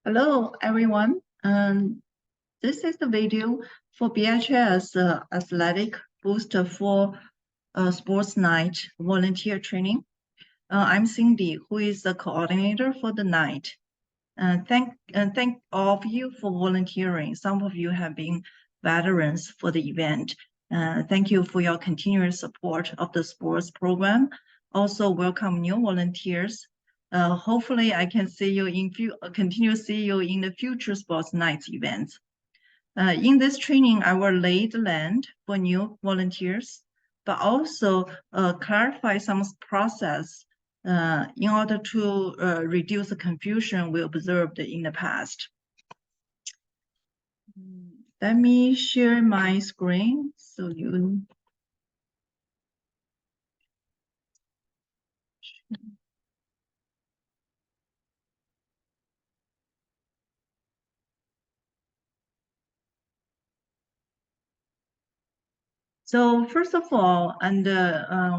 Hello, everyone. This is the video for BHS Athletic Booster for Sports Night volunteer training. I'm Cindy, who is the coordinator for the night. Thank all of you for volunteering. Some of you have been veterans for the event. Thank you for your continuous support of the sports program. Also, welcome new volunteers. Hopefully, I can see you continue to see you in the future sports nights events. In this training, I will lay the land for new volunteers, but also clarify some process in order to reduce the confusion we observed in the past. Let me share my screen so you. So first of all, and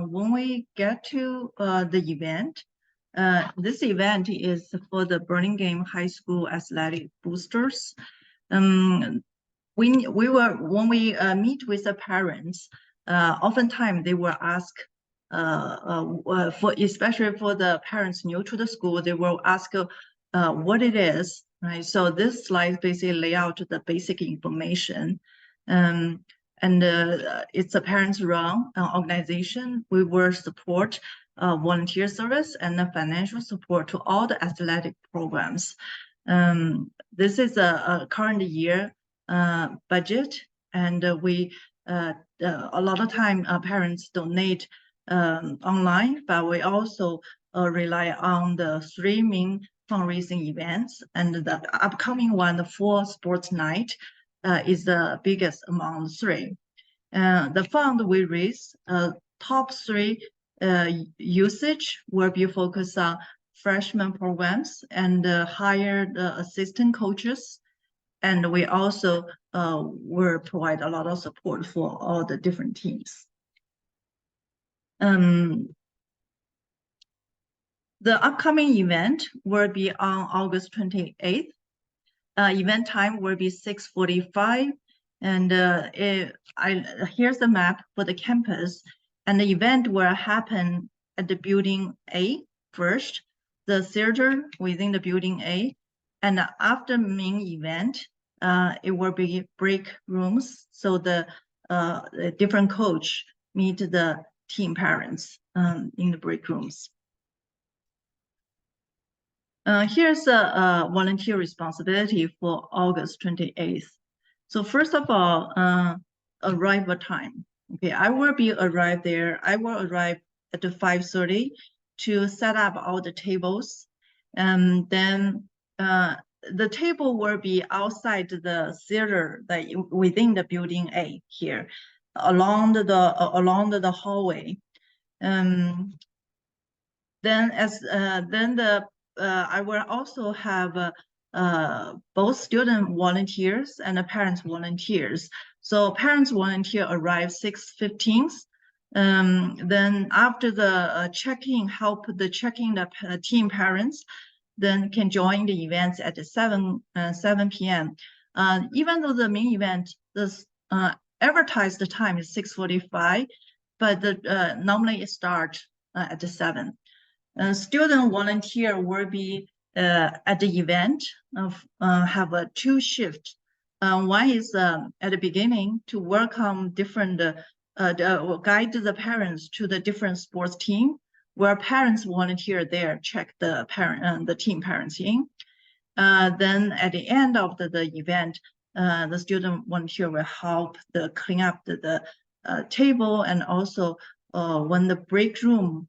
when we get to the event, this event is for the Burlingame High School Athletic Boosters. When we meet with the parents, oftentimes they will ask, especially for the parents new to the school, they will ask what it is, right? So this slide basically lay out the basic information. It's a parents-run organization. We will support volunteer service and the financial support to all the athletic programs. This is a current year budget, and we a lot of time parents donate online, but we also rely on the streaming fundraising events, and the upcoming one, the fall sports night, is the biggest among the three. The fund we raise, top three usage will be focused on freshman programs and hired assistant coaches. And we also will provide a lot of support for all the different teams. The upcoming event will be on August 28th. Event time will be 6:45. And here's the map for the campus. And the event will happen at the building A first, the theater within the building A. And after main event, it will be break rooms. So the different coach meet the team parents in the break rooms. Here's a volunteer responsibility for August 28th. So first of all, arrival time. Okay, I will be arrived there. I will arrive at 5:30 to set up all the tables. And then the table will be outside the theater, within the building A here, along the hallway. Then I will also have both student volunteers and parents volunteers. So parents volunteer arrive 6:15. Then after the check-in, help the check-in the team parents, then can join the events at 7 p.m. Even though the main event, this advertised time is 6:45, but normally it starts at 7. Student volunteer will be at the event have a 2 shift. One is at the beginning to welcome different, guide the parents to the different sports team, where parents volunteer there, check the the team parents in. Then at the end of the event, the student volunteer will help clean up the table, and also when the break room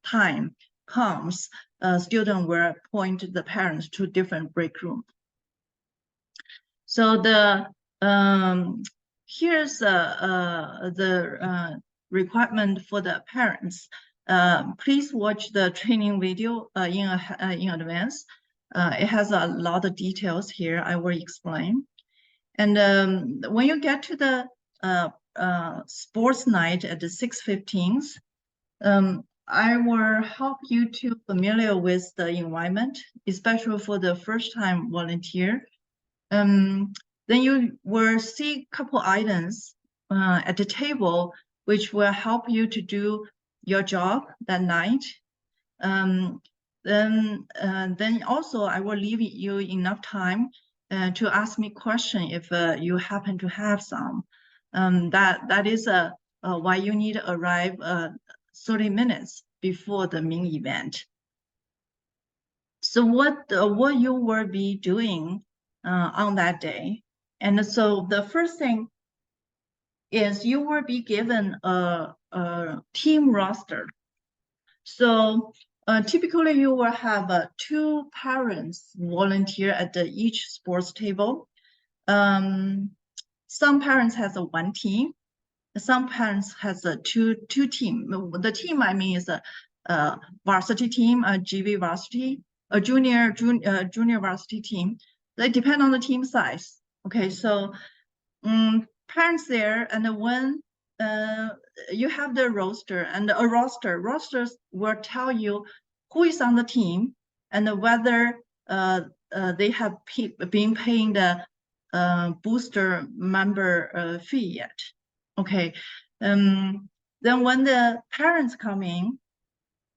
time comes, student will point the parents to different break room. So here's the requirement for the parents. Please watch the training video in advance. It has a lot of details here. I will explain. And when you get to the sports night at the 6:15, I will help you to familiar with the environment, especially for the first time volunteer. Then you will see a couple items at the table, which will help you to do your job that night. Then also I will leave you enough time to ask me question if you happen to have some. That is why you need to arrive 30 minutes before the main event. So what you will be doing on that day? And so the first thing is you will be given a team roster. So typically you will have 2 parents volunteer at each sports table. Some parents has a 1 team. Some parents has a two team. The team I mean is a varsity team, a GB varsity, a junior varsity team. They depend on the team size. Okay, so parents there, and when you have the roster, and a rosters will tell you who is on the team and whether they have been paying the booster member fee yet. Okay, then when the parents come in,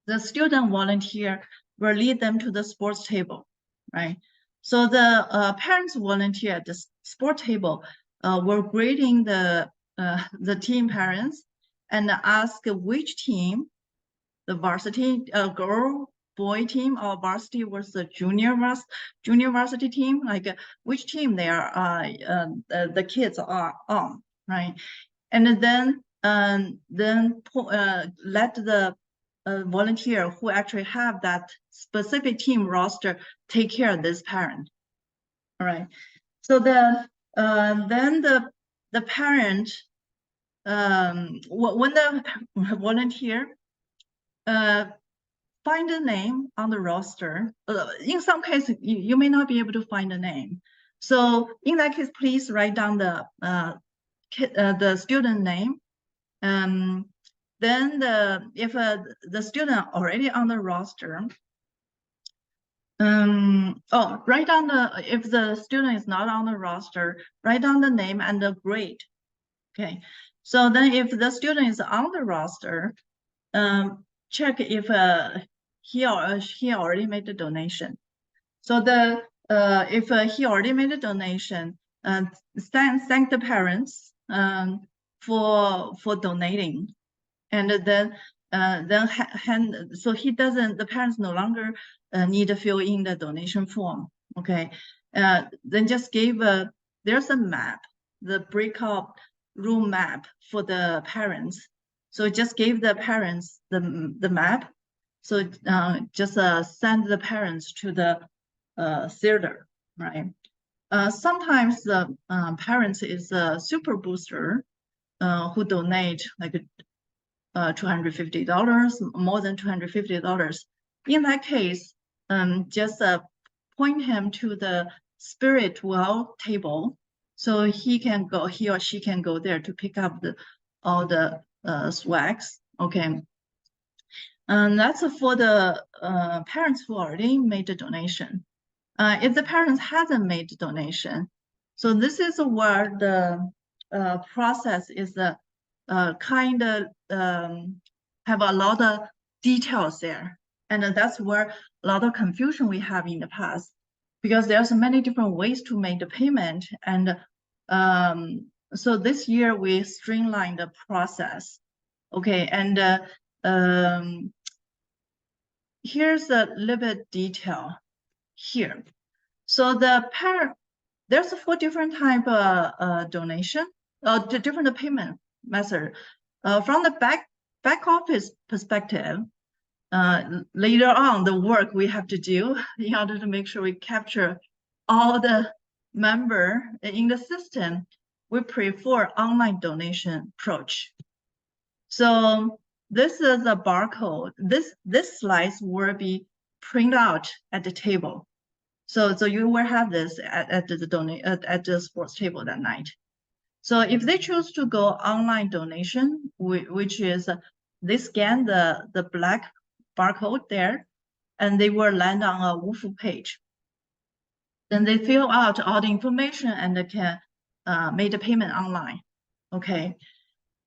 the student volunteer will lead them to the sports table, right? So the parents volunteer at the sport table were grading the team parents and ask which team, the varsity girl, boy team, or varsity was the junior varsity team, like which team they are the kids are on, right? And then let the volunteer who actually have that specific team roster take care of this parent. All right. So then the parent when the volunteer find a name on the roster, in some cases you may not be able to find a name. So in that case, please write down the student name. Then if the student already on the roster, write down if the student is not on the roster, write down the name and the grade. Okay, so then if the student is on the roster, check if he already made the donation. So if he already made a donation, thank the parents for donating, and then so the parents no longer need to fill in the donation form. Okay, then just give there's a map, the breakout room map for the parents. So just give the parents the map. So just send the parents to the theater, right? Sometimes the parents is a super booster who donate like $250, more than $250. In that case, just point him to the spirit well table, so he or she can go there to pick up all the swags. Okay, and that's for the parents who already made the donation. If the parents hasn't made the donation, so this is where the process is kind of have a lot of details there. And that's where a lot of confusion we have in the past, because there's many different ways to make the payment. And so this year we streamlined the process. Okay, and here's a little bit detail here. So there's 4 different type of donation, different payment method. From the back office perspective, later on the work we have to do in order to make sure we capture all the member in the system, we prefer online donation approach. So this is a barcode. This slice will be printed out at the table. So you will have this at the sports table that night. So if they choose to go online donation, which is they scan the black barcode there, and they will land on a Wufu page. Then they fill out all the information and they can make the payment online. Okay.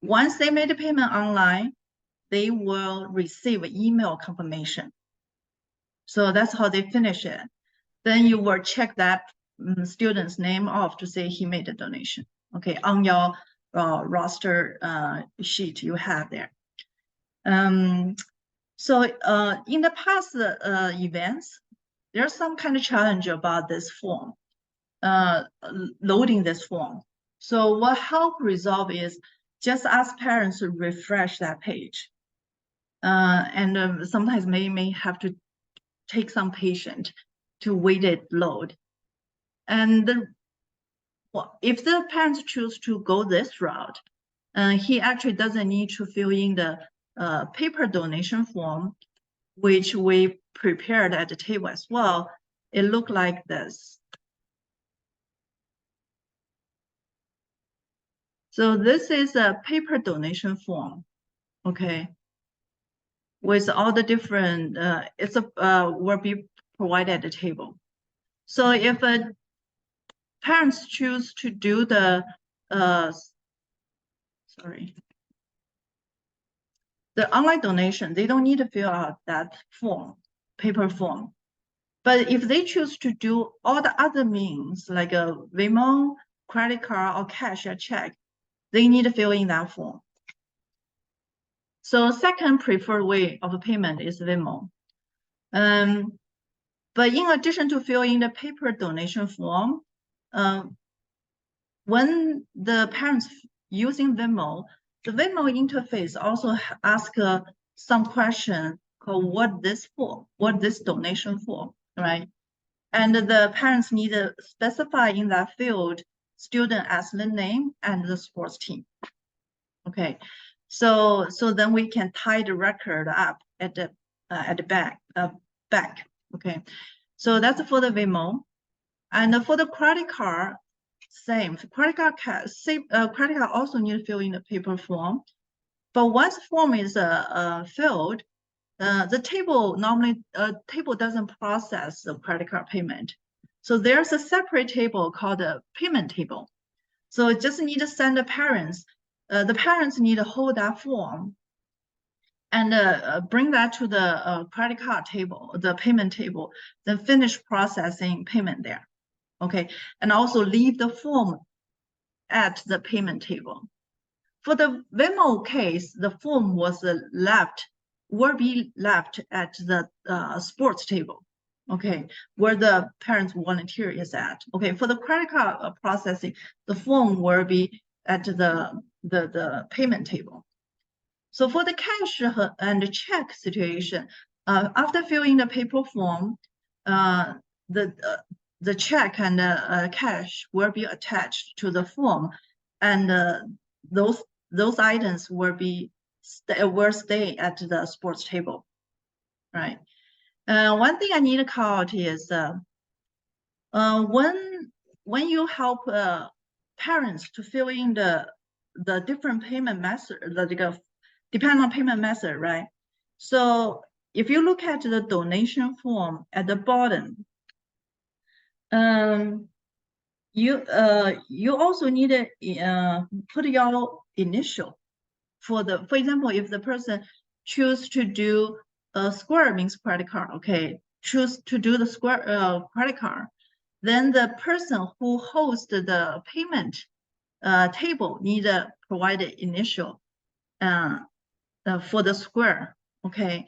Once they made the payment online, they will receive an email confirmation. So that's how they finish it. Then you will check that student's name off to say he made the donation. Okay, on your roster sheet you have there. So in the past events, there's some kind of challenge about this form, loading this form. So what help resolve is just ask parents to refresh that page. And sometimes may have to take some patience to wait it load. And if the parents choose to go this route, he actually doesn't need to fill in the paper donation form, which we prepared at the table as well. It looked like this. So this is a paper donation form, okay, with all the different, will be provided at the table. So if parents choose to do the, the online donation, they don't need to fill out that form, paper form. But if they choose to do all the other means, like a Venmo, credit card, or cash or check, they need to fill in that form. So second preferred way of payment is Venmo. But in addition to filling in the paper donation form, when the parents using Venmo, the Venmo interface also asks some question called what this donation for, right? And the parents need to specify in that field student athlete name and the sports team. Okay, so then we can tie the record up at the back. Okay, so that's for the Venmo, and for the credit card, same. Credit card also need to fill in the paper form, but once the form is filled, the table table doesn't process the credit card payment. So there's a separate table called a payment table. So it just need to send the parents. The parents need to hold that form and bring that to the credit card table, the payment table, then finish processing payment there. Okay, and also leave the form at the payment table. For the Venmo case, the form will be left at the sports table, okay, where the parents volunteer is at. Okay, for the credit card processing, the form will be at the payment table. So for the cash and check situation, after filling the paper form, the check and cash will be attached to the form, and those items will stay at the sports table, right? One thing I need to call out is when you help parents to fill in the different payment method, depend on payment method, right? So if you look at the donation form at the bottom, you also need to put your initial for example, if the person choose to do a Square means credit card, okay, choose to do the Square credit card, then the person who hosts the payment table need to provide the initial for the Square, okay,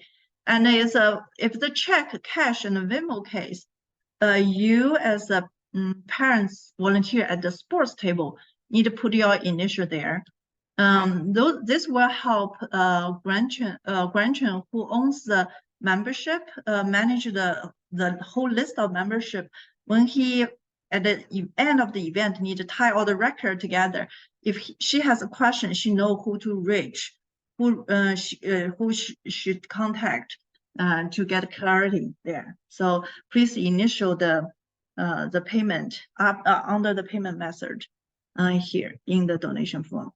and if the check, cash, and the Venmo case, you as a parents volunteer at the sports table need to put your initial there. This will help Granchen, who owns the membership, manage the whole list of membership. When he at the end of the event need to tie all the record together. If she has a question, she know who to reach, who should contact to get clarity there. So please initial the payment under the payment method here in the donation form.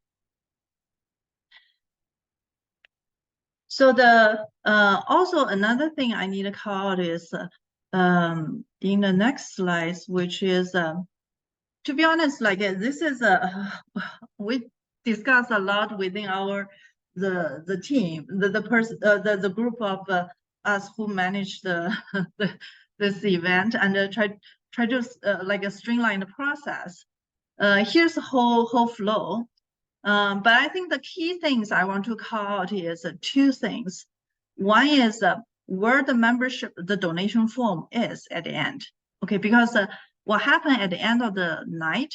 So the also another thing I need to call out is in the next slides, which is to be honest, like this is we discuss a lot within our the team, the person, the group of us who manage the, this event, and try to like streamline the process. Here's the whole flow. But I think the key things I want to call out is two things. One is where the membership, the donation form is at the end. Okay, because what happened at the end of the night,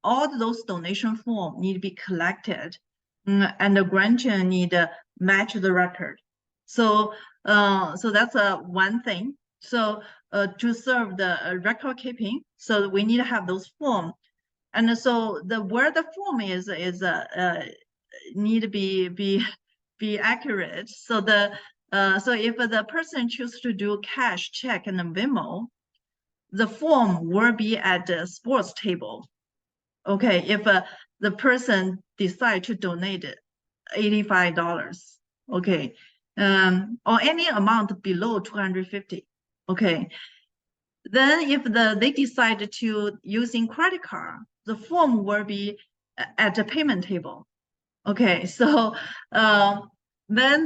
all those donation form need to be collected, and the grantor need to match the record. So, so that's one thing. So, to serve the record keeping, so we need to have those form, and so where the form is need to be accurate. So so if the person chooses to do cash, check, and Venmo, the form will be at the sports table. Okay, if the person decide to donate $85, okay, or any amount below 250, okay. Then if they decide to using credit card, the form will be at the payment table. Okay, so then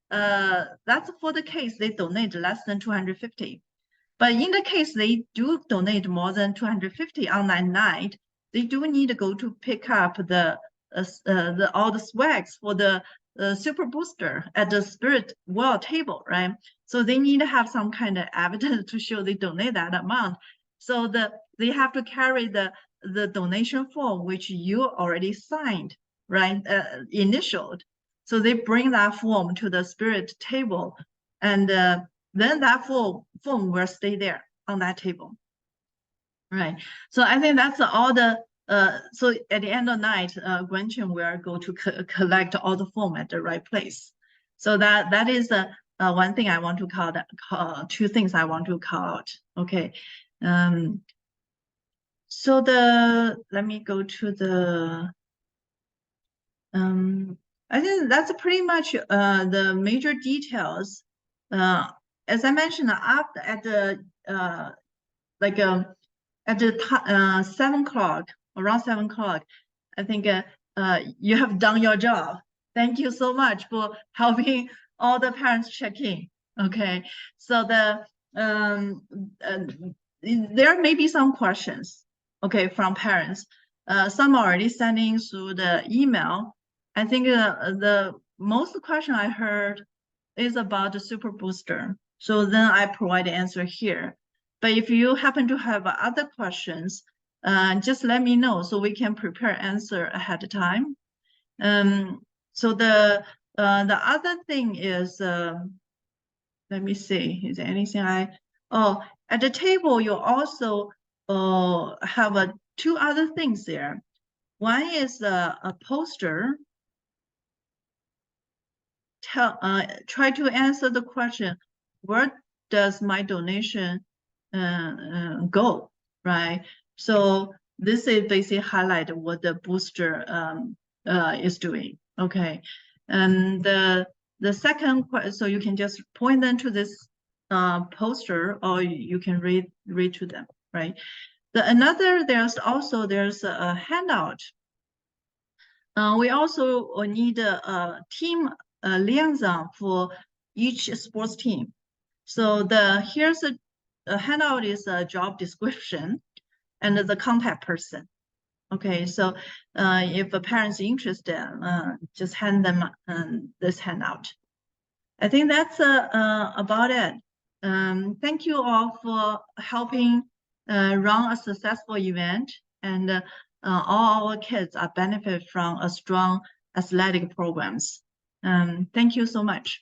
that's for the case they donate less than 250. But in the case they do donate more than 250 on that night, they do need to go to pick up the all the swags for the super booster at the spirit well table, right? So they need to have some kind of evidence to show they donate that amount. So they have to carry the donation form which you already signed, right? Initialed. So they bring that form to the spirit table, and then that form will stay there on that table. Right. So I think that's all the so at the end of the night, Gretchen will go to collect all the form at the right place. So that is one thing I want to two things I want to call out. Okay. So let me go to the I think that's pretty much the major details. As I mentioned, after at the like at the 7 o'clock, around 7 o'clock, I think you have done your job. Thank you so much for helping all the parents check in. Okay, so there may be some questions, okay, from parents. Some are already sending through the email. I think the most question I heard is about the super booster. So then I provide the answer here. But if you happen to have other questions, just let me know so we can prepare answer ahead of time. So the other thing is, let me see, is there anything at the table you also have two other things there. One is a poster. Try to answer the question, where does my donation go, right? So this is basically highlight what the booster is doing, okay? And the second, so you can just point them to this poster, or you can read to them, right? There's a handout. We also need a team liaison for each sports team. So here's a handout is a job description and the contact person. Okay, so if a parent's interested, just hand them this handout. I think that's about it. Thank you all for helping run a successful event, and all our kids are benefit from a strong athletic programs. Thank you so much.